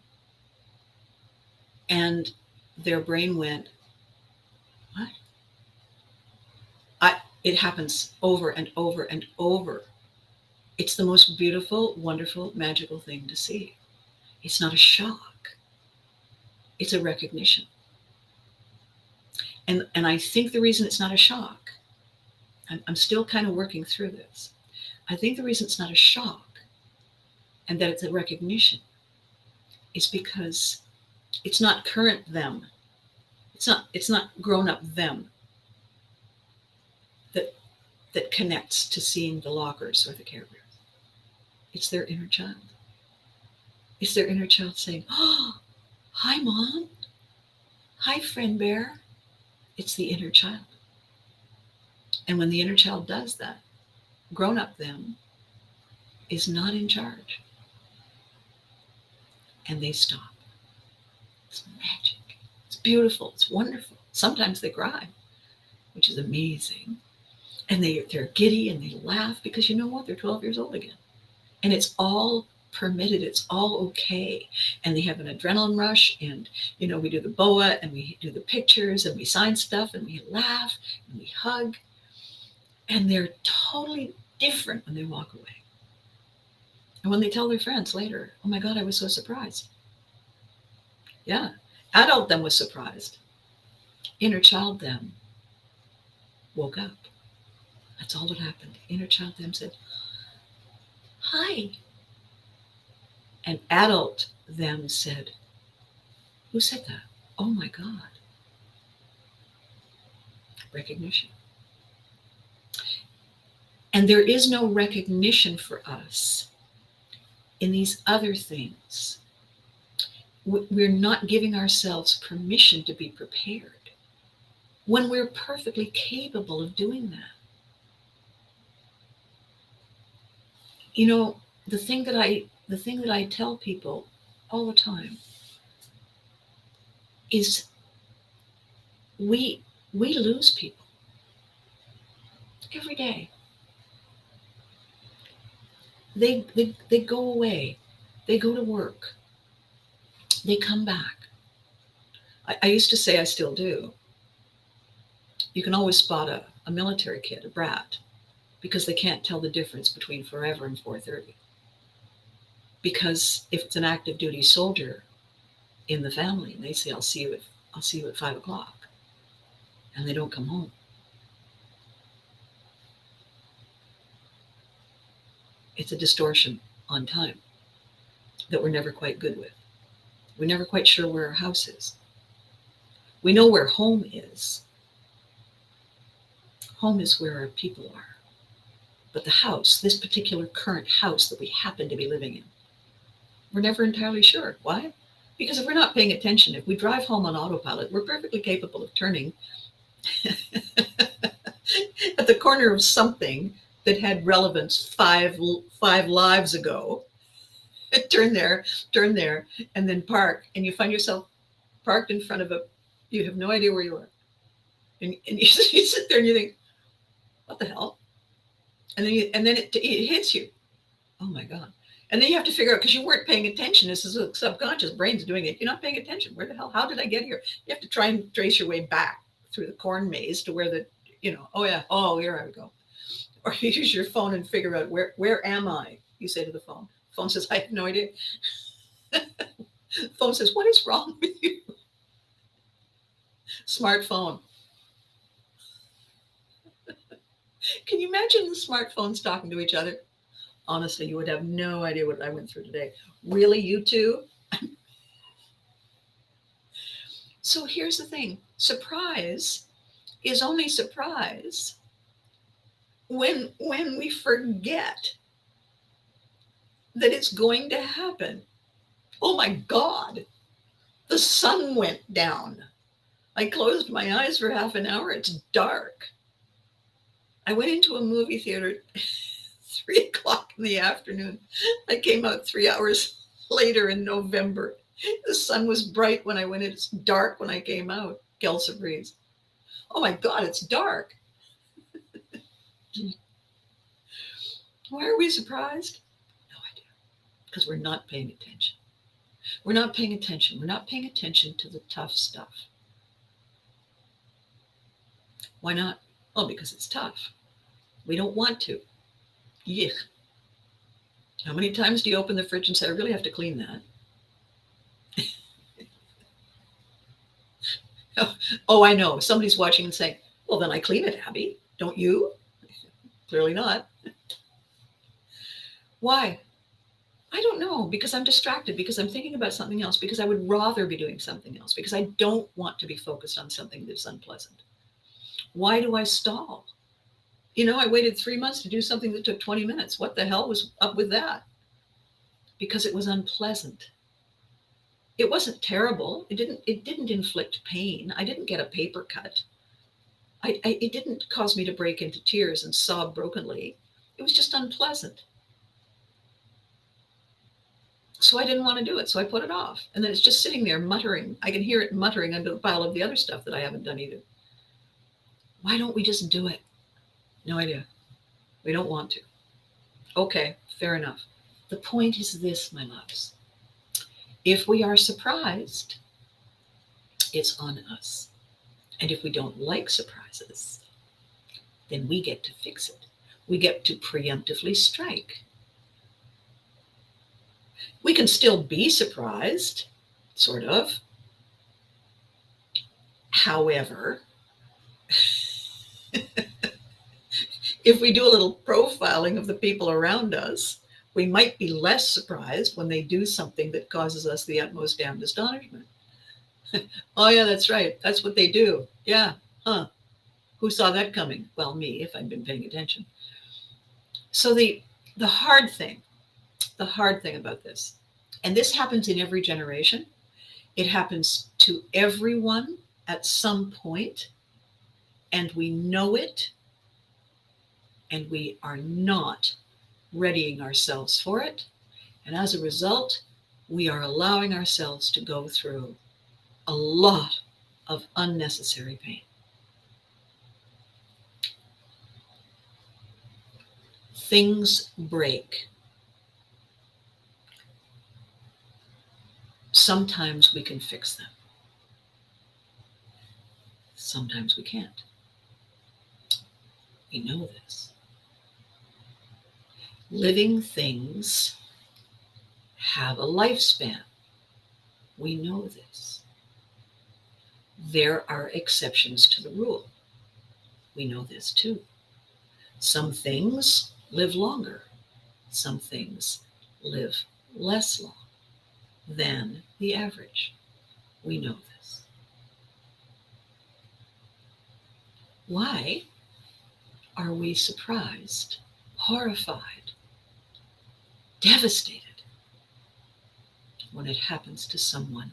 And their brain went, what? It happens over and over and over. It's the most beautiful, wonderful, magical thing to see. It's not a shock. It's a recognition. And I think the reason it's not a shock, I'm still kind of working through this. I think the reason it's not a shock and that it's a recognition is because it's not current them. It's not grown up them that connects to seeing the lockers or the Care Bears. It's their inner child. It's their inner child saying, oh, hi, Mom. Hi, friend bear. It's the inner child. And when the inner child does that, grown-up them is not in charge. And they stop. It's magic. It's beautiful. It's wonderful. Sometimes they cry, which is amazing. And they're giddy and they laugh because you know what? They're 12 years old again. And it's all permitted. It's all okay. And they have an adrenaline rush. And, we do the BOA and we do the pictures and we sign stuff and we laugh and we hug. And they're totally different when they walk away. And when they tell their friends later, oh my God, I was so surprised. Yeah. Adult them was surprised. Inner child them woke up. That's all that happened. Inner child them said, hi. And adult them said, who said that? Oh my God. Recognition. And there is no recognition for us in these other things. We're not giving ourselves permission to be prepared when we're perfectly capable of doing that. The thing that I tell people all the time is we lose people every day. They go away. They go to work. They come back. I used to say, I still do, you can always spot a military kid, a brat, because they can't tell the difference between forever and 4:30. Because if it's an active duty soldier in the family and they say, I'll see you at 5 o'clock, and they don't come home, it's a distortion on time that we're never quite good with. We're never quite sure where our house is. We know where home is. Home is where our people are. But the house, this particular current house that we happen to be living in, we're never entirely sure. Why? Because if we're not paying attention, if we drive home on autopilot, we're perfectly capable of turning at the corner of something that had relevance five lives ago. turn there, and then park, and you find yourself parked in front of you have no idea where you are. And you sit there and you think, what the hell? And then it hits you. Oh my God. And then you have to figure out, because you weren't paying attention. This is a subconscious brain's doing it. You're not paying attention. Where the hell? How did I get here? You have to try and trace your way back through the corn maze to where oh yeah, oh, here I go. Or you use your phone and figure out, where am I? You say to the phone. Phone says, I have no idea. Phone says, what is wrong with you? Smartphone. Can you imagine the smartphones talking to each other? Honestly, you would have no idea what I went through today. Really, you two? So here's the thing. Surprise is only surprise when we forget that it's going to happen. Oh my God, the sun went down. I closed my eyes for half an hour. It's dark. I went into a movie theater at 3 o'clock in the afternoon. I came out 3 hours later in November. The sun was bright when I went in. It's dark when I came out. Gelsa breeze. Oh my God, it's dark. Why are we surprised? No idea. Because we're not paying attention. We're not paying attention. We're not paying attention to the tough stuff. Why not? Well, because it's tough. We don't want to. Yuck. How many times do you open the fridge and say, I really have to clean that? Oh, I know. Somebody's watching and saying, well, then I clean it, Abby. Don't you? Clearly not. Why? I don't know, because I'm distracted, because I'm thinking about something else, because I would rather be doing something else, because I don't want to be focused on something that's unpleasant. Why do I stall? I waited 3 months to do something that took 20 minutes. What the hell was up with that? Because it was unpleasant. It wasn't terrible. It didn't inflict pain. I didn't get a paper cut. It didn't cause me to break into tears and sob brokenly. It was just unpleasant. So I didn't want to do it. So I put it off. And then it's just sitting there muttering. I can hear it muttering under the pile of the other stuff that I haven't done either. Why don't we just do it? No idea. We don't want to. Okay, fair enough. The point is this, my loves. If we are surprised, it's on us. And if we don't like surprises, then we get to fix it. We get to preemptively strike. We can still be surprised, sort of. However, if we do a little profiling of the people around us, we might be less surprised when they do something that causes us the utmost damned astonishment. Oh, yeah, that's right. That's what they do. Yeah. Huh. Who saw that coming? Well, me, if I'd been paying attention. So the hard thing about this, and this happens in every generation, it happens to everyone at some point, and we know it, and we are not readying ourselves for it. And as a result, we are allowing ourselves to go through a lot of unnecessary pain. Things break. Sometimes we can fix them. Sometimes we can't. We know this. Living things have a lifespan. We know this. There are exceptions to the rule. We know this too. Some things live longer. Some things live less long than the average. We know this. Why are we surprised, horrified, devastated when it happens to someone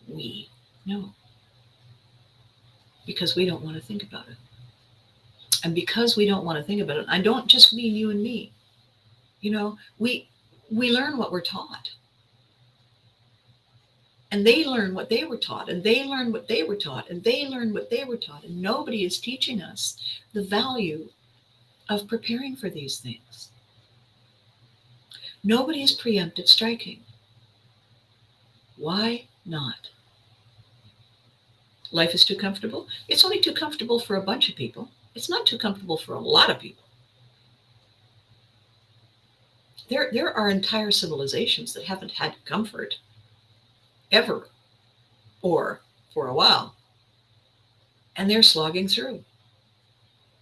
we know? Because we don't want to think about it. And because we don't want to think about it, I don't just mean you and me. You know, we learn what we're taught. And they learn what they were taught, and they learn what they were taught, and they learn what they were taught. And nobody is teaching us the value of preparing for these things. Nobody is preemptive striking. Why not? Life is too comfortable. It's only too comfortable for a bunch of people. It's not too comfortable for a lot of people. There are entire civilizations that haven't had comfort ever, or for a while. And they're slogging through.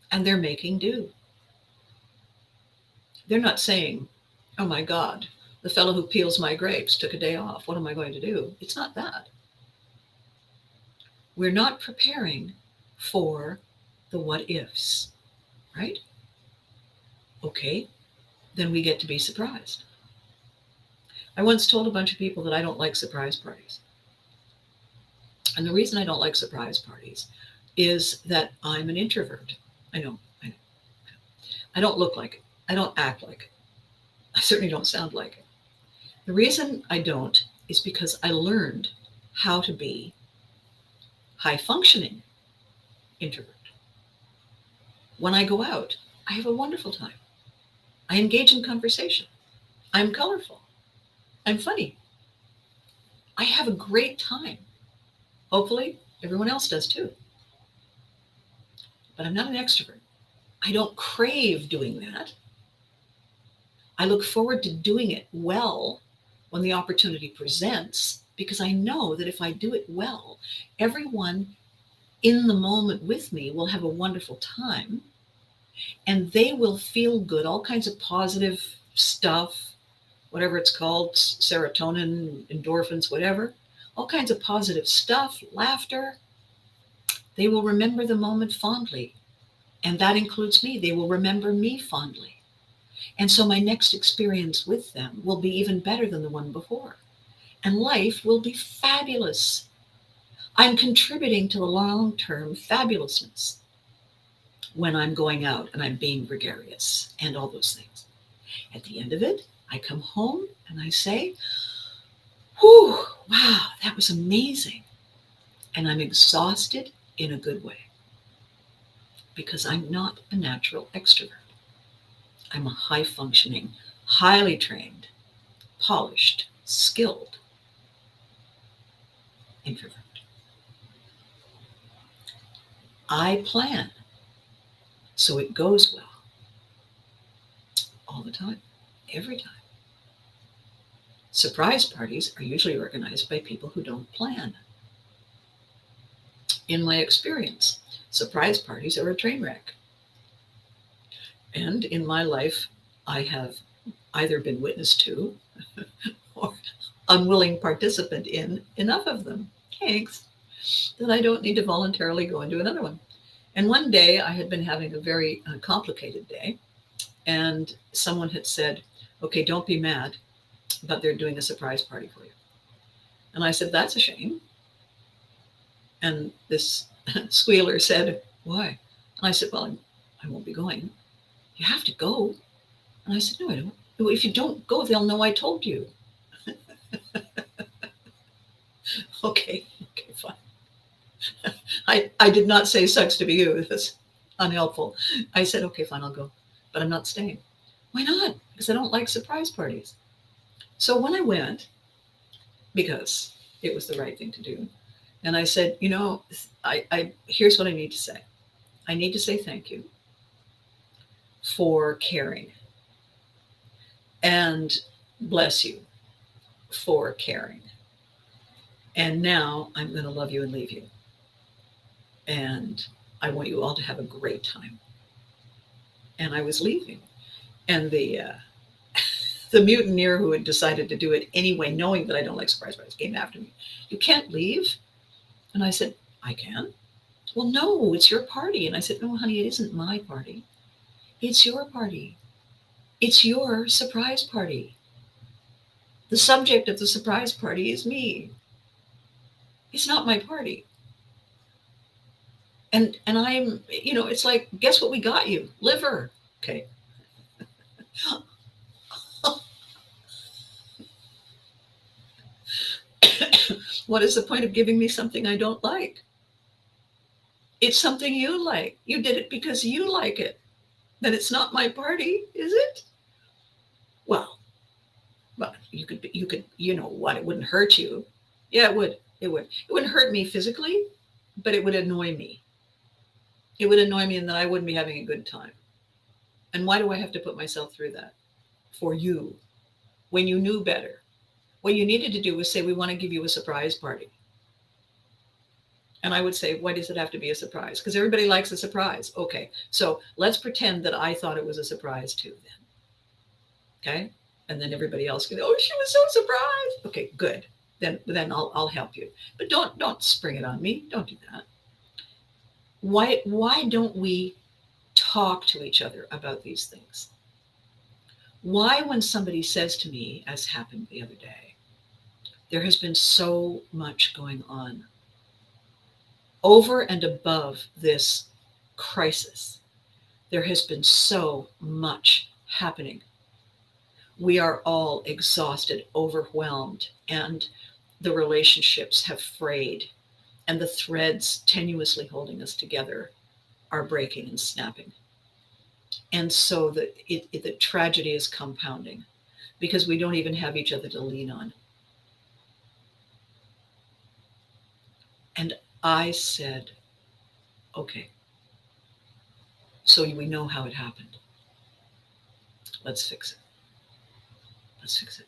And they're making do. They're not saying, oh my God, the fellow who peels my grapes took a day off. What am I going to do? It's not that. We're not preparing for the what ifs, right? Okay, then we get to be surprised. I once told a bunch of people that I don't like surprise parties. And the reason I don't like surprise parties is that I'm an introvert. I know. I don't look like it. I don't act like it. I certainly don't sound like it. The reason I don't is because I learned how to be high-functioning introvert. When I go out, I have a wonderful time. I engage in conversation. I'm colorful. I'm funny. I have a great time. Hopefully, everyone else does too. But I'm not an extrovert. I don't crave doing that. I look forward to doing it well when the opportunity presents, because I know that if I do it well, everyone in the moment with me will have a wonderful time, and they will feel good, all kinds of positive stuff, whatever it's called, serotonin, endorphins, whatever, all kinds of positive stuff, laughter. They will remember the moment fondly. And that includes me. They will remember me fondly. And so my next experience with them will be even better than the one before. And life will be fabulous. I'm contributing to the long-term fabulousness when I'm going out and I'm being gregarious and all those things. At the end of it, I come home and I say, whew, wow, that was amazing. And I'm exhausted in a good way, because I'm not a natural extrovert. I'm a high-functioning, highly trained, polished, skilled introvert. I plan so it goes well all the time, every time. Surprise parties are usually organized by people who don't plan. In my experience, surprise parties are a train wreck. And in my life, I have either been witness to or unwilling participant in enough of them, thanks, that I don't need to voluntarily go into another one. And one day I had been having a very complicated day, and someone had said, okay, don't be mad, but they're doing a surprise party for you. And I said, that's a shame. And this squealer said, why? And I said, well, I won't be going. You have to go. And I said, no, I don't. Well, if you don't go, they'll know I told you. Okay, fine. I did not say sucks to be you. That's unhelpful. I said, okay, fine, I'll go. But I'm not staying. Why not? Because I don't like surprise parties. So when I went, because it was the right thing to do. And I said, here's what I need to say. I need to say thank you for caring, and bless you for caring. And now I'm going to love you and leave you. And I want you all to have a great time. And I was leaving. And the mutineer who had decided to do it anyway, knowing that I don't like surprise parties, came after me. You can't leave. And I said, I can. Well, no, it's your party. And I said, no, honey, it isn't my party. It's your party. It's your surprise party. The subject of the surprise party is me. It's not my party. And I'm, it's like, guess what we got you? Liver. Okay. What is the point of giving me something I don't like? It's something you like. You did it because you like it. Then it's not my party, is it? Well, you could, what? It wouldn't hurt you. Yeah, it would. It would. It wouldn't hurt me physically, but it would annoy me. It would annoy me, and then I wouldn't be having a good time. And why do I have to put myself through that? For you, when you knew better. What you needed to do was say, we want to give you a surprise party. And I would say, why does it have to be a surprise? Because everybody likes a surprise. Okay, so let's pretend that I thought it was a surprise too then. Okay? And then everybody else goes, oh, she was so surprised. Okay, good. Then I'll help you. But don't spring it on me. Don't do that. Why don't we talk to each other about these things? Why, when somebody says to me, as happened the other day, there has been so much going on over and above this crisis, there has been so much happening. We are all exhausted, overwhelmed, and the relationships have frayed, and the threads tenuously holding us together are breaking and snapping. And so the tragedy is compounding because we don't even have each other to lean on. And I said, okay, so we know how it happened. Let's fix it. Let's fix it.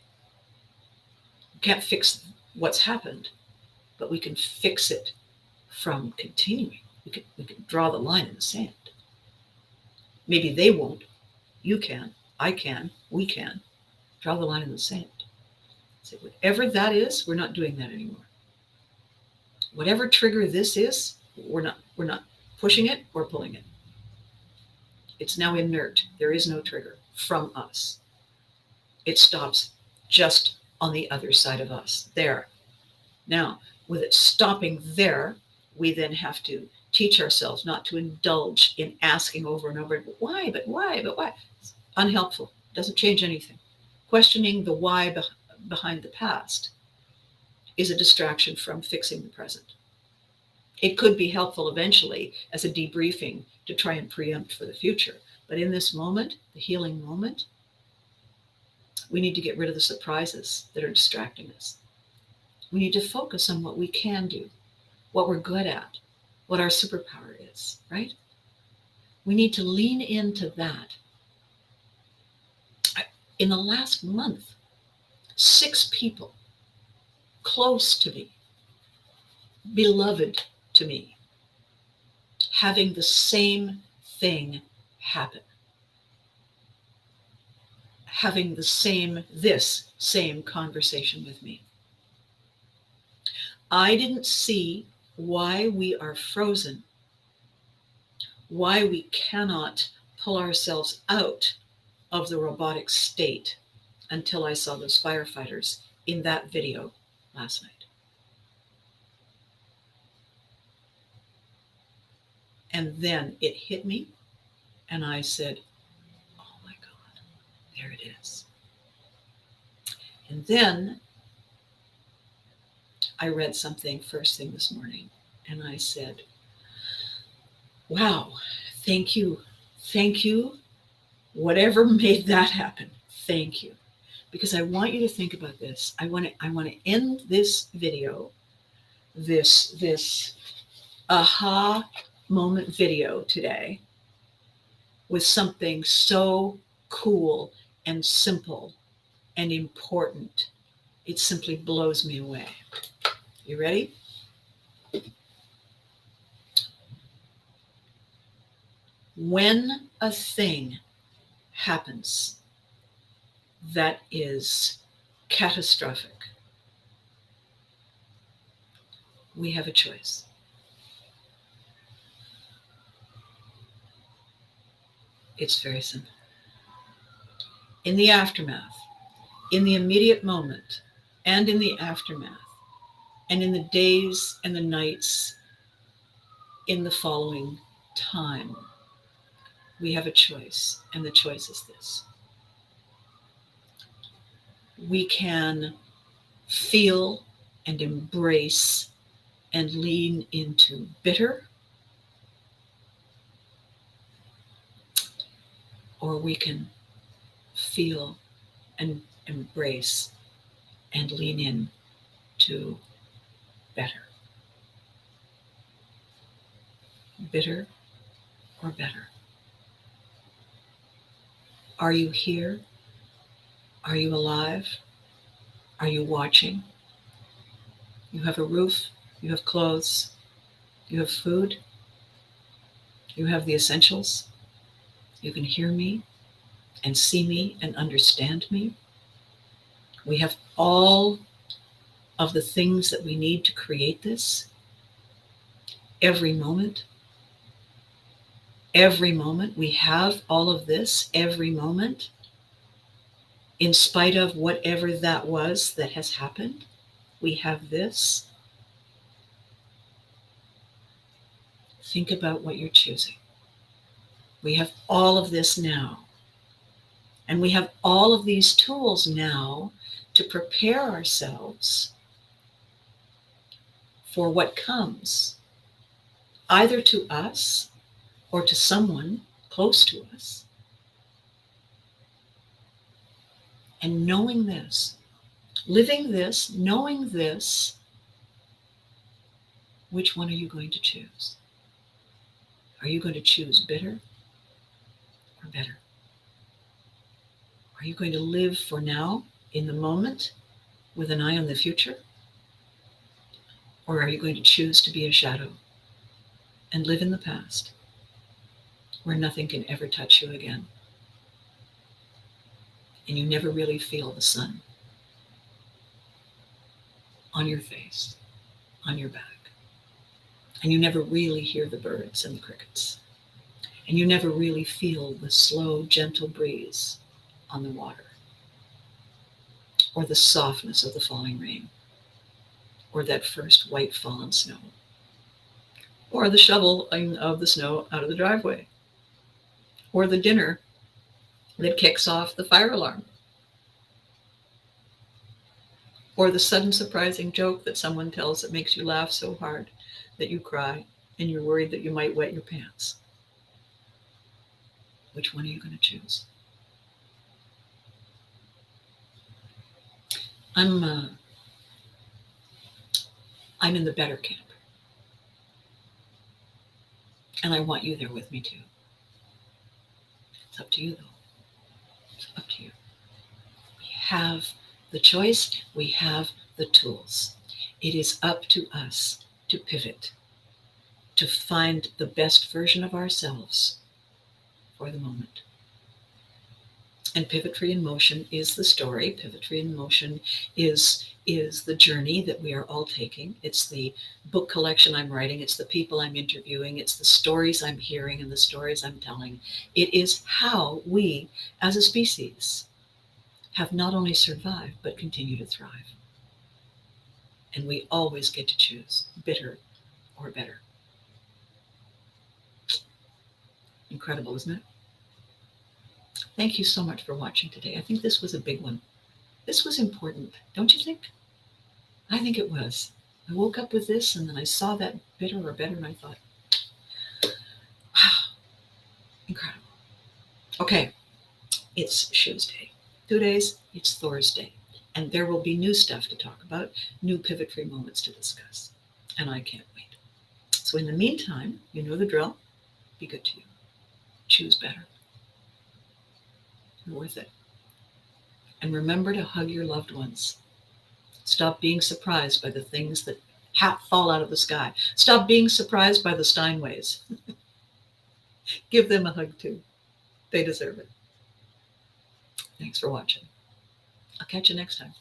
We can't fix what's happened, but we can fix it from continuing. We can draw the line in the sand. Maybe they won't. You can. I can. We can. Draw the line in the sand. Say, whatever that is, we're not doing that anymore. Whatever trigger this is, we're not pushing it or pulling it. It's now inert. There is no trigger from us. It stops just on the other side of us, there. Now, with it stopping there, we then have to teach ourselves not to indulge in asking over and over, but why, but why, but why? It's unhelpful. Doesn't change anything. Questioning the why behind the past is a distraction from fixing the present. It could be helpful eventually as a debriefing to try and preempt for the future. But in this moment, the healing moment, we need to get rid of the surprises that are distracting us. We need to focus on what we can do, what we're good at, what our superpower is, right? We need to lean into that. In the last month, 6 people close to me, beloved to me, having the same thing happen. Having this same conversation with me. I didn't see why we are frozen, why we cannot pull ourselves out of the robotic state until I saw those firefighters in that video last night. And then it hit me, and I said, oh my God, there it is. And then I read something first thing this morning, and I said, wow, thank you, whatever made that happen, thank you. because I want you to think about this. I want to end this video, this aha moment video today, with something so cool and simple and important. It simply blows me away. You ready? When a thing happens that is catastrophic, we have a choice. It's very simple. In the aftermath, in the immediate moment, and in the aftermath, and in the days and the nights in the following time, we have a choice, and the choice is this. We can feel and embrace and lean into bitter, or we can feel and embrace and lean in to better. Bitter or better? Are you here? Are you alive? Are you watching? You have a roof, you have clothes, you have food, you have the essentials. You can hear me and see me and understand me. We have all of the things that we need to create this. Every moment we have all of this every moment, in spite of whatever that was that has happened. We have this. Think about what you're choosing. We have all of this now. And we have all of these tools now to prepare ourselves for what comes, either to us or to someone close to us. And knowing this, living this, knowing this, which one are you going to choose? Are you going to choose bitter or better? Are you going to live for now, in the moment, with an eye on the future? Or are you going to choose to be a shadow and live in the past, where nothing can ever touch you again, and you never really feel the sun on your face, on your back, and you never really hear the birds and the crickets, and you never really feel the slow, gentle breeze on the water, or the softness of the falling rain, or that first white fallen snow, or the shoveling of the snow out of the driveway, or the dinner that kicks off the fire alarm, or the sudden surprising joke that someone tells that makes you laugh so hard that you cry and you're worried that you might wet your pants. Which one are you going to choose? I'm in the better camp. And I want you there with me too. It's up to you though. It's up to you. We have the choice. We have the tools. It is up to us to pivot, to find the best version of ourselves for the moment. And Pivotry in Motion is the story. Pivotry in Motion is the journey that we are all taking. It's the book collection I'm writing. It's the people I'm interviewing. It's the stories I'm hearing and the stories I'm telling. It is how we, as a species, have not only survived, but continue to thrive. And we always get to choose bitter or better. Incredible, isn't it? Thank you so much for watching today. I think this was a big one. This was important, don't you think? I think it was. I woke up with this and then I saw that bitter or better and I thought, wow, incredible. Okay, it's shoes day. 2 days, it's Thursday. And there will be new stuff to talk about, new pivot free moments to discuss. And I can't wait. So in the meantime, you know the drill. Be good to you. Choose better. You're worth it. And remember to hug your loved ones. Stop being surprised by the things that fall out of the sky. Stop being surprised by the Steinways. Give them a hug too. They deserve it. Thanks for watching. I'll catch you next time.